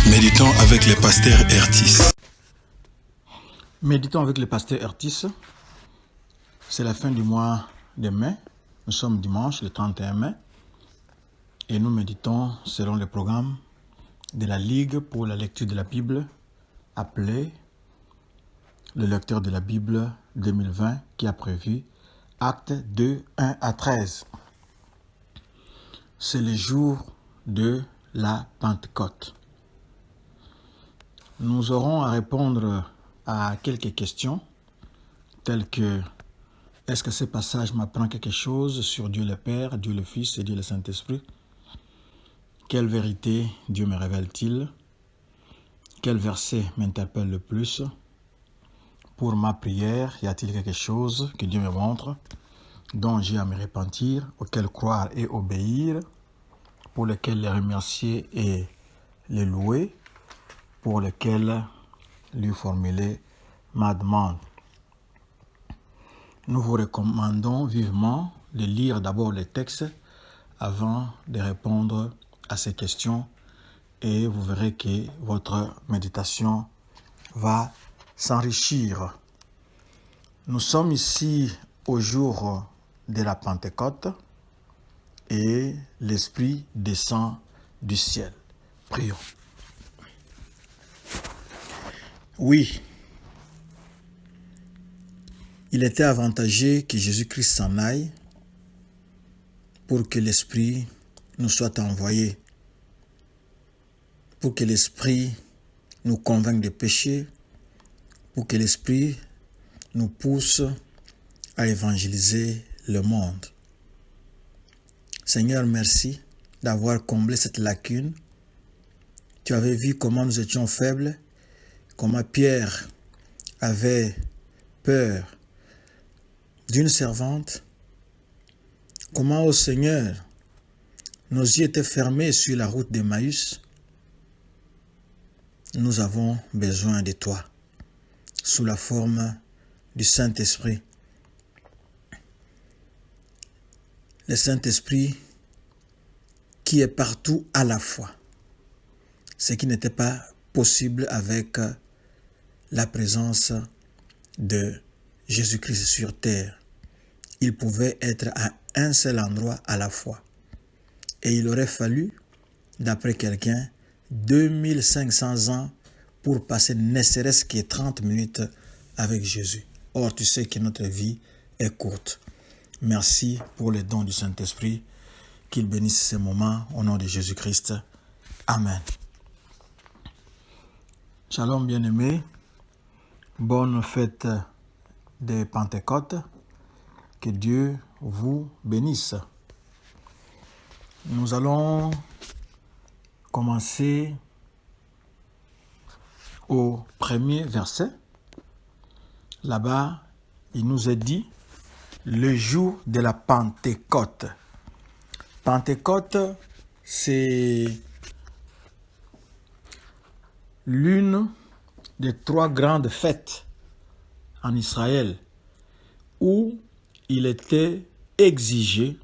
Méditons avec le pasteur Ertis. Méditons avec le pasteur Ertis. C'est la fin du mois de mai. Nous sommes dimanche, le 31 mai. Et nous méditons selon le programme de la Ligue pour la lecture de la Bible, appelé le lecteur de la Bible 2020, qui a prévu Actes 2, 1 à 13. C'est le jour de la Pentecôte. Nous aurons à répondre à quelques questions, telles que est-ce que ce passage m'apprend quelque chose sur Dieu le Père, Dieu le Fils et Dieu le Saint-Esprit? Quelle vérité Dieu me révèle-t-il? Quel verset m'interpelle le plus? Pour ma prière, y a-t-il quelque chose que Dieu me montre, dont j'ai à me repentir, auquel croire et obéir, pour lequel les remercier et les louer, pour lequel lui formuler ma demande? Nous vous recommandons vivement de lire d'abord les textes avant de répondre à ces questions et vous verrez que votre méditation va s'enrichir. Nous sommes ici au jour de la Pentecôte et l'Esprit descend du ciel. Prions. Oui, il était avantageux que Jésus-Christ s'en aille pour que l'Esprit nous soit envoyé, pour que l'Esprit nous convainque de péché, pour que l'Esprit nous pousse à évangéliser le monde. Seigneur, merci d'avoir comblé cette lacune. Tu avais vu comment nous étions faibles, comment Pierre avait peur d'une servante, comment, ô Seigneur, nos yeux étaient fermés sur la route d'Emmaüs. Nous avons besoin de toi, sous la forme du Saint-Esprit. Le Saint-Esprit qui est partout à la fois, ce qui n'était pas possible avec la présence de Jésus-Christ sur terre. Il pouvait être à un seul endroit à la fois. Et il aurait fallu, d'après quelqu'un, 2500 ans pour passer ne serait-ce que 30 minutes avec Jésus. Or, tu sais que notre vie est courte. Merci pour le don du Saint-Esprit. Qu'il bénisse ces moments au nom de Jésus-Christ. Amen. Shalom bien-aimés. Bonne fête de Pentecôte. Que Dieu vous bénisse. Nous allons commencer au premier verset. Là-bas, il nous est dit le jour de la Pentecôte. Pentecôte, c'est l'une des 3 grandes fêtes en Israël où il était exigé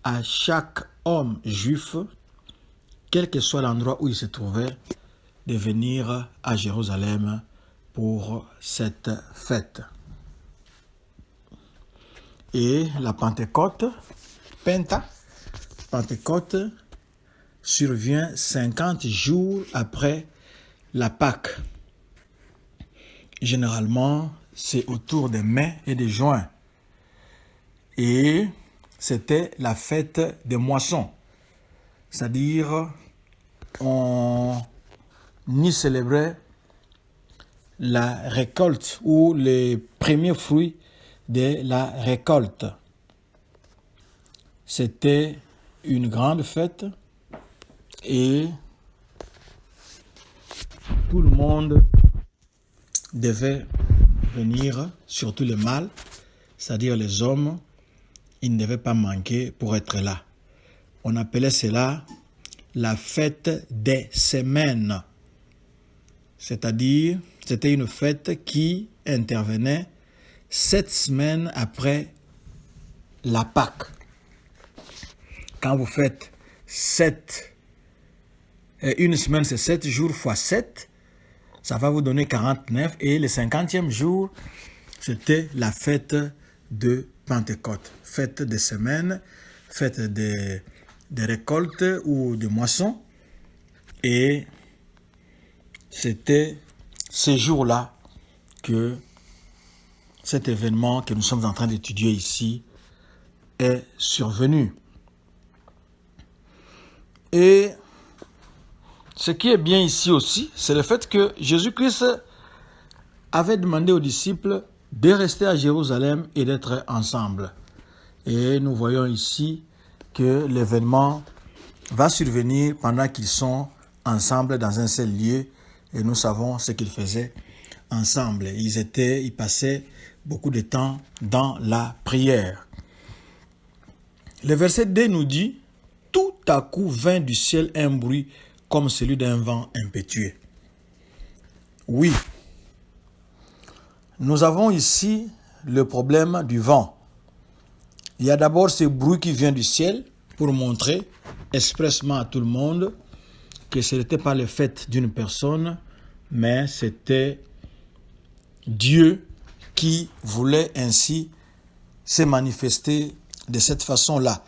à chaque homme juif, quel que soit l'endroit où il se trouvait, de venir à Jérusalem pour cette fête. Et la Pentecôte, Pentecôte survient 50 jours après la Pâque. Généralement, c'est autour de mai et de juin. Et c'était la fête des moissons. C'est-à-dire, on y célébrait la récolte ou les premiers fruits de la récolte. C'était une grande fête et tout le monde devait venir, surtout les mâles, c'est-à-dire les hommes, ils ne devaient pas manquer pour être là. On appelait cela la fête des semaines. C'est-à-dire, c'était une fête qui intervenait 7 semaines après la Pâque. Quand vous faites 7 Une semaine, c'est 7 jours fois 7. Ça va vous donner 49. Et le 50e jour, c'était la fête de Pentecôte. Fête des semaines, fête des récoltes ou de moissons. Et c'était ces jours-là que cet événement que nous sommes en train d'étudier ici est survenu. Et ce qui est bien ici aussi, c'est le fait que Jésus-Christ avait demandé aux disciples de rester à Jérusalem et d'être ensemble. Et nous voyons ici que l'événement va survenir pendant qu'ils sont ensemble dans un seul lieu. Et nous savons ce qu'ils faisaient ensemble. Ils passaient beaucoup de temps dans la prière. Le verset 2 nous dit « Tout à coup vint du ciel un bruit comme celui d'un vent impétueux. » Oui, nous avons ici le problème du vent. Il y a d'abord ce bruit qui vient du ciel pour montrer expressement à tout le monde que ce n'était pas le fait d'une personne, mais c'était Dieu qui voulait ainsi se manifester de cette façon-là.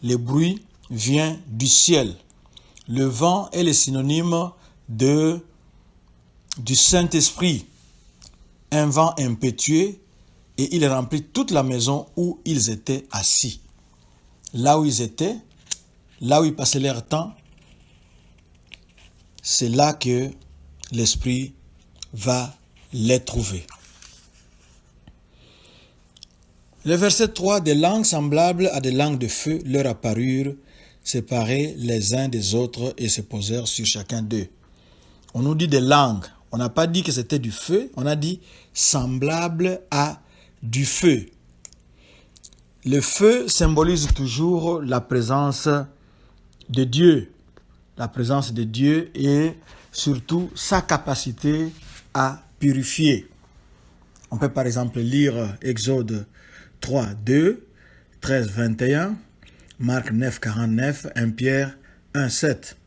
Le bruit vient du ciel. Le vent est le synonyme du Saint-Esprit. Un vent impétueux et il remplit toute la maison où ils étaient assis. Là où ils étaient, là où ils passaient leur temps, c'est là que l'Esprit va les trouver. Le verset 3, des langues semblables à des langues de feu leur apparurent, séparées les uns des autres et se posèrent sur chacun d'eux. On nous dit des langues. On n'a pas dit que c'était du feu, on a dit semblable à du feu. Le feu symbolise toujours la présence de Dieu. La présence de Dieu et surtout sa capacité à purifier. On peut par exemple lire Exode 3, 2, 13, 21, Marc 9, 49, 1 Pierre 1, 7.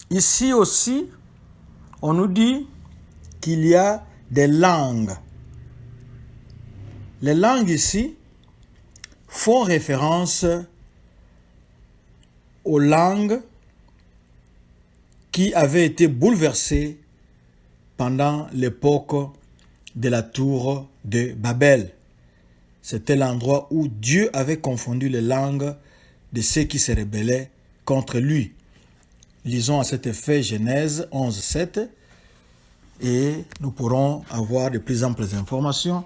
Ici aussi, on nous dit qu'il y a des langues. Les langues ici font référence aux langues qui avaient été bouleversées pendant l'époque de la tour de Babel. C'était l'endroit où Dieu avait confondu les langues de ceux qui se rebellaient contre lui. Lisons à cet effet Genèse 11, 7 et nous pourrons avoir de plus amples informations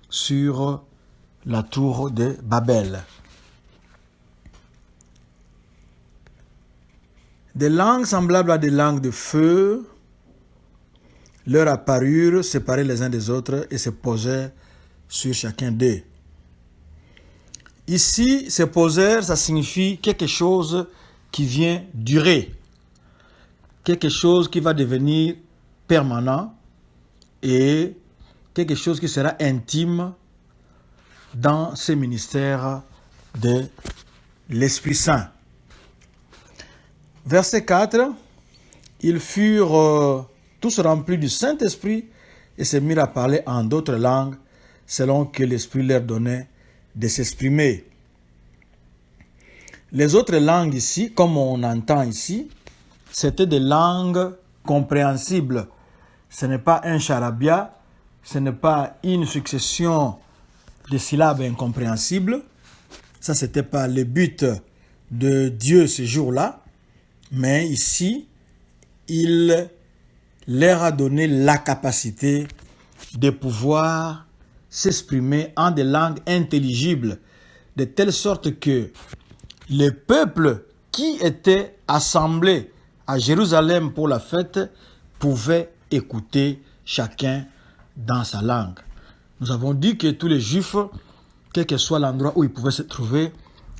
sur la tour de Babel. Des langues semblables à des langues de feu leur apparurent, séparées les uns des autres, et se posèrent sur chacun d'eux. Ici, se posèrent, ça signifie quelque chose qui vient durer, quelque chose qui va devenir permanent et quelque chose qui sera intime dans ce ministère de l'Esprit Saint. Verset 4, ils furent tous remplis du Saint-Esprit et se mirent à parler en d'autres langues selon que l'Esprit leur donnait de s'exprimer. Les autres langues ici, comme on entend ici, c'était des langues compréhensibles. Ce n'est pas un charabia, ce n'est pas une succession de syllabes incompréhensibles. Ça, ce n'était pas le but de Dieu ce jour-là. Mais ici, il leur a donné la capacité de pouvoir s'exprimer en des langues intelligibles, de telle sorte que les peuples qui étaient assemblés à Jérusalem pour la fête pouvaient écouter chacun dans sa langue. Nous avons dit que tous les Juifs, quel que soit l'endroit où ils pouvaient se trouver,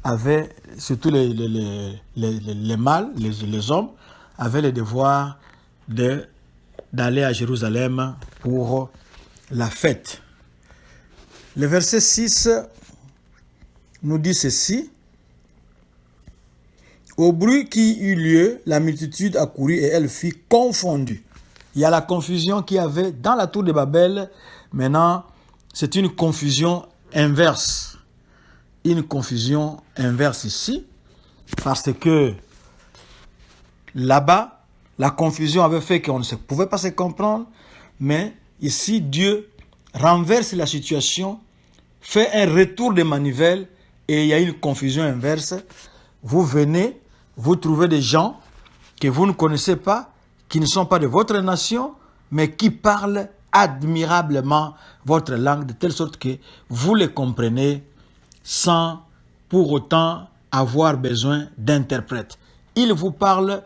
avaient, surtout les mâles, les hommes, avaient le devoir d'aller à Jérusalem pour la fête. Le verset 6 nous dit ceci. Au bruit qui eut lieu, la multitude accourut et elle fut confondue. Il y a la confusion qu'il y avait dans la tour de Babel. Maintenant, c'est une confusion inverse. Une confusion inverse ici. Parce que là-bas, la confusion avait fait qu'on ne pouvait pas se comprendre. Mais ici, Dieu renverse la situation, fait un retour de manivelle et il y a une confusion inverse. Vous venez, vous trouvez des gens que vous ne connaissez pas, qui ne sont pas de votre nation, mais qui parlent admirablement votre langue, de telle sorte que vous les comprenez sans pour autant avoir besoin d'interprètes. Ils vous parlent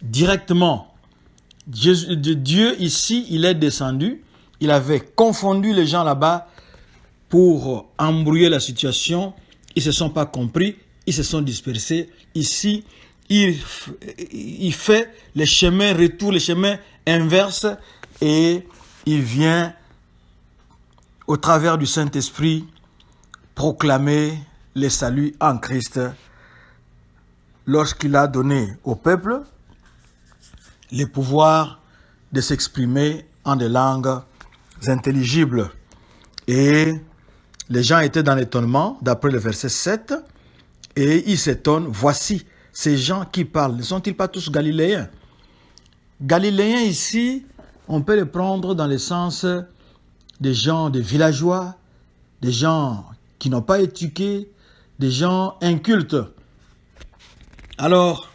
directement. Dieu ici, il est descendu, il avait confondu les gens là-bas pour embrouiller la situation. Ils ne se sont pas compris, ils se sont dispersés. Ici, il fait le chemin retour, le chemin inverse et il vient au travers du Saint-Esprit proclamer le salut en Christ lorsqu'il a donné au peuple le pouvoir de s'exprimer en des langues intelligibles. Et les gens étaient dans l'étonnement, d'après le verset 7, et ils s'étonnent. Voici, ces gens qui parlent, ne sont-ils pas tous galiléens? Galiléens ici, on peut les prendre dans le sens des gens, des villageois, des gens qui n'ont pas éduqué, des gens incultes. Alors,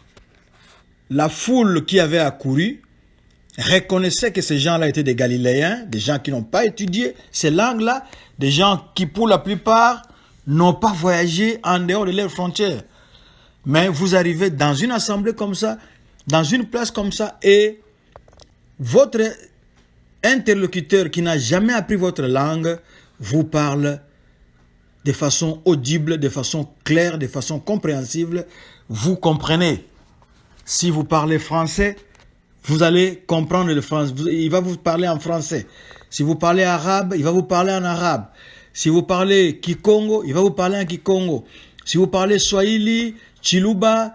la foule qui avait accouru reconnaissait que ces gens-là étaient des Galiléens, des gens qui n'ont pas étudié ces langues-là, des gens qui, pour la plupart, n'ont pas voyagé en dehors de leurs frontières. Mais vous arrivez dans une assemblée comme ça, dans une place comme ça, et votre interlocuteur qui n'a jamais appris votre langue vous parle de façon audible, de façon claire, de façon compréhensible. Vous comprenez. Si vous parlez français, vous allez comprendre le français. Il va vous parler en français. Si vous parlez arabe, il va vous parler en arabe. Si vous parlez Kikongo, il va vous parler en Kikongo. Si vous parlez Swahili, Chiluba,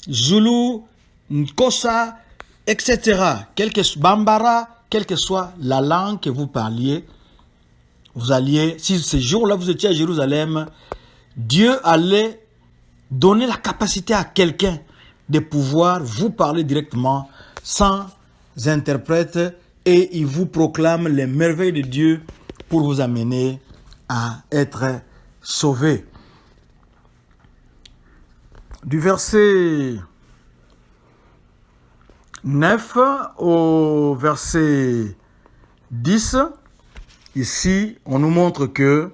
Zulu, Nkosa, etc. Bambara, quelle que soit la langue que vous parliez, vous alliez, si ce jour-là vous étiez à Jérusalem, Dieu allait donner la capacité à quelqu'un de pouvoir vous parler directement sans interprète et il vous proclame les merveilles de Dieu pour vous amener à être sauvé. Du verset 9 au verset 10, ici, on nous montre que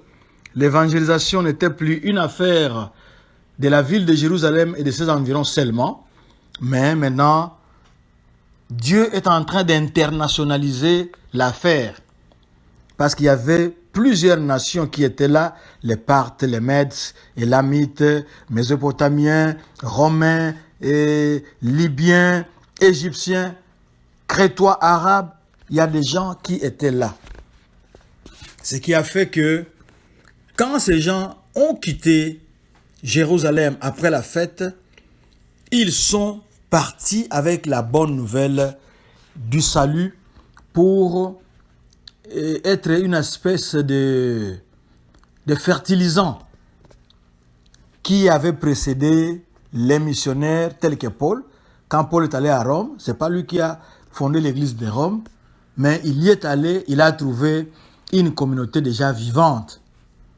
l'évangélisation n'était plus une affaire de la ville de Jérusalem et de ses environs seulement, mais maintenant, Dieu est en train d'internationaliser l'affaire. Parce qu'il y avait plusieurs nations qui étaient là, les Parthes, les Mèdes, Élamites, Mésopotamiens, Romains, et Libyens, Égyptiens, Crétois, Arabes. Il y a des gens qui étaient là. Ce qui a fait que quand ces gens ont quitté Jérusalem après la fête, ils sont partis avec la bonne nouvelle du salut pour être une espèce de fertilisant qui avait précédé les missionnaires tels que Paul. Quand Paul est allé à Rome, c'est pas lui qui a fondé l'église de Rome, mais il y est allé, il a trouvé une communauté déjà vivante.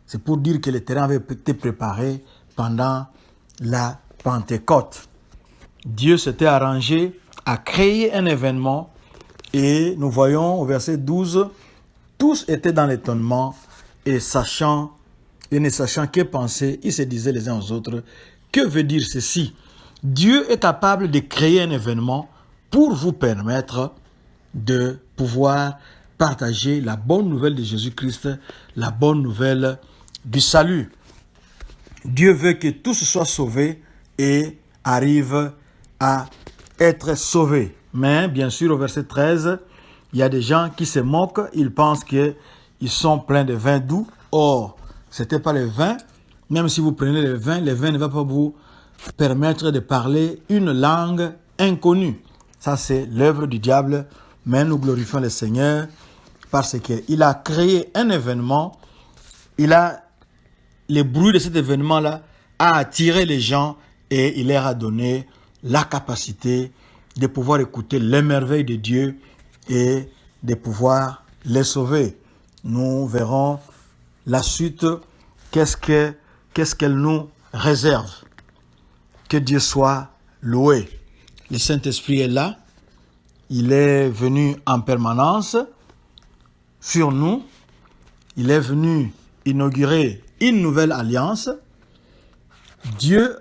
C'est pour dire que le terrain avait été préparé pendant la Pentecôte. Dieu s'était arrangé à créer un événement et nous voyons au verset 12, tous étaient dans l'étonnement et ne sachant que penser, ils se disaient les uns aux autres, que veut dire ceci? Dieu est capable de créer un événement pour vous permettre de pouvoir partager la bonne nouvelle de Jésus-Christ, la bonne nouvelle du salut. Dieu veut que tous soient sauvés et arrivent à être sauvés. Mais bien sûr, au verset 13, il y a des gens qui se moquent, ils pensent qu'ils sont pleins de vin doux. Or, ce n'était pas le vin. Même si vous prenez le vin ne va pas vous permettre de parler une langue inconnue. Ça, c'est l'œuvre du diable, mais nous glorifions le Seigneur parce qu'il a créé un événement, le bruit de cet événement-là a attiré les gens et il leur a donné la capacité de pouvoir écouter les merveilles de Dieu et de pouvoir les sauver. Nous verrons la suite, qu'est-ce qu'elle nous réserve. Que Dieu soit loué. Le Saint-Esprit est là. Il est venu en permanence sur nous. Il est venu inaugurer une nouvelle alliance. Dieu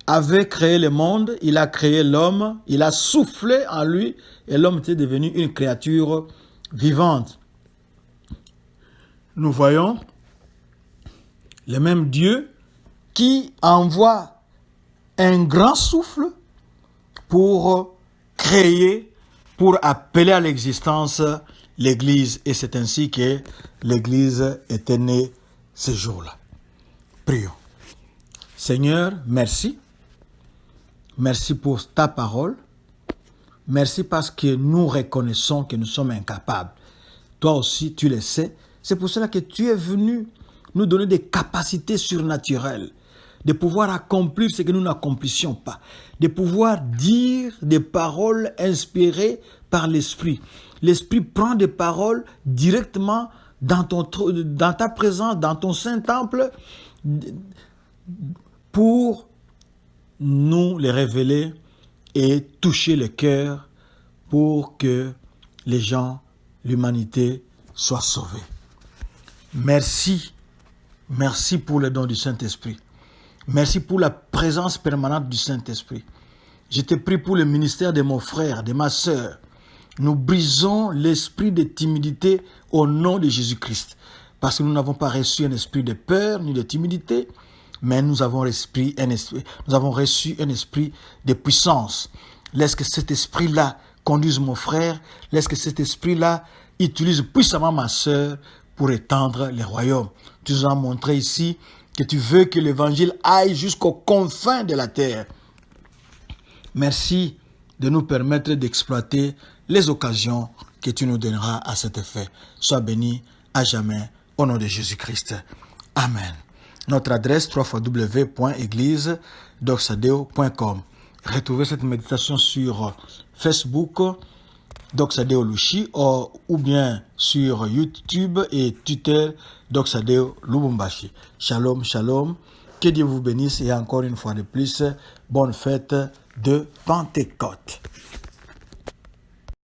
avait créé le monde, il a créé l'homme, il a soufflé en lui et l'homme était devenu une créature vivante. Nous voyons le même Dieu qui envoie un grand souffle pour créer, pour appeler à l'existence l'Église. Et c'est ainsi que l'Église était née ce jour-là. Prions. Seigneur, merci. Merci pour ta parole. Merci parce que nous reconnaissons que nous sommes incapables. Toi aussi, tu le sais. C'est pour cela que tu es venu nous donner des capacités surnaturelles, de pouvoir accomplir ce que nous n'accomplissions pas, de pouvoir dire des paroles inspirées par l'Esprit. L'Esprit prend des paroles directement dans ta présence, dans ton Saint-Temple, pour nous les révéler et toucher le cœur pour que les gens, l'humanité, soient sauvés. Merci. Merci pour le don du Saint-Esprit. Merci pour la présence permanente du Saint-Esprit. Je te prie pour le ministère de mon frère, de ma sœur. Nous brisons l'esprit de timidité au nom de Jésus-Christ. Parce que nous n'avons pas reçu un esprit de peur ni de timidité, mais nous avons reçu un esprit de puissance. Laisse que cet esprit-là conduise mon frère. Laisse que cet esprit-là utilise puissamment ma sœur pour étendre les royaumes. Tu nous as montré ici que tu veux que l'évangile aille jusqu'aux confins de la terre. Merci de nous permettre d'exploiter les occasions que tu nous donneras à cet effet. Sois béni à jamais au nom de Jésus-Christ. Amen. Notre adresse www.église.doxadeo.com. Retrouvez cette méditation sur Facebook, Doxadeo Lushi, ou bien sur YouTube et Twitter, Doxadeo Lubumbashi. Shalom, shalom. Que Dieu vous bénisse et encore une fois de plus, bonne fête de Pentecôte.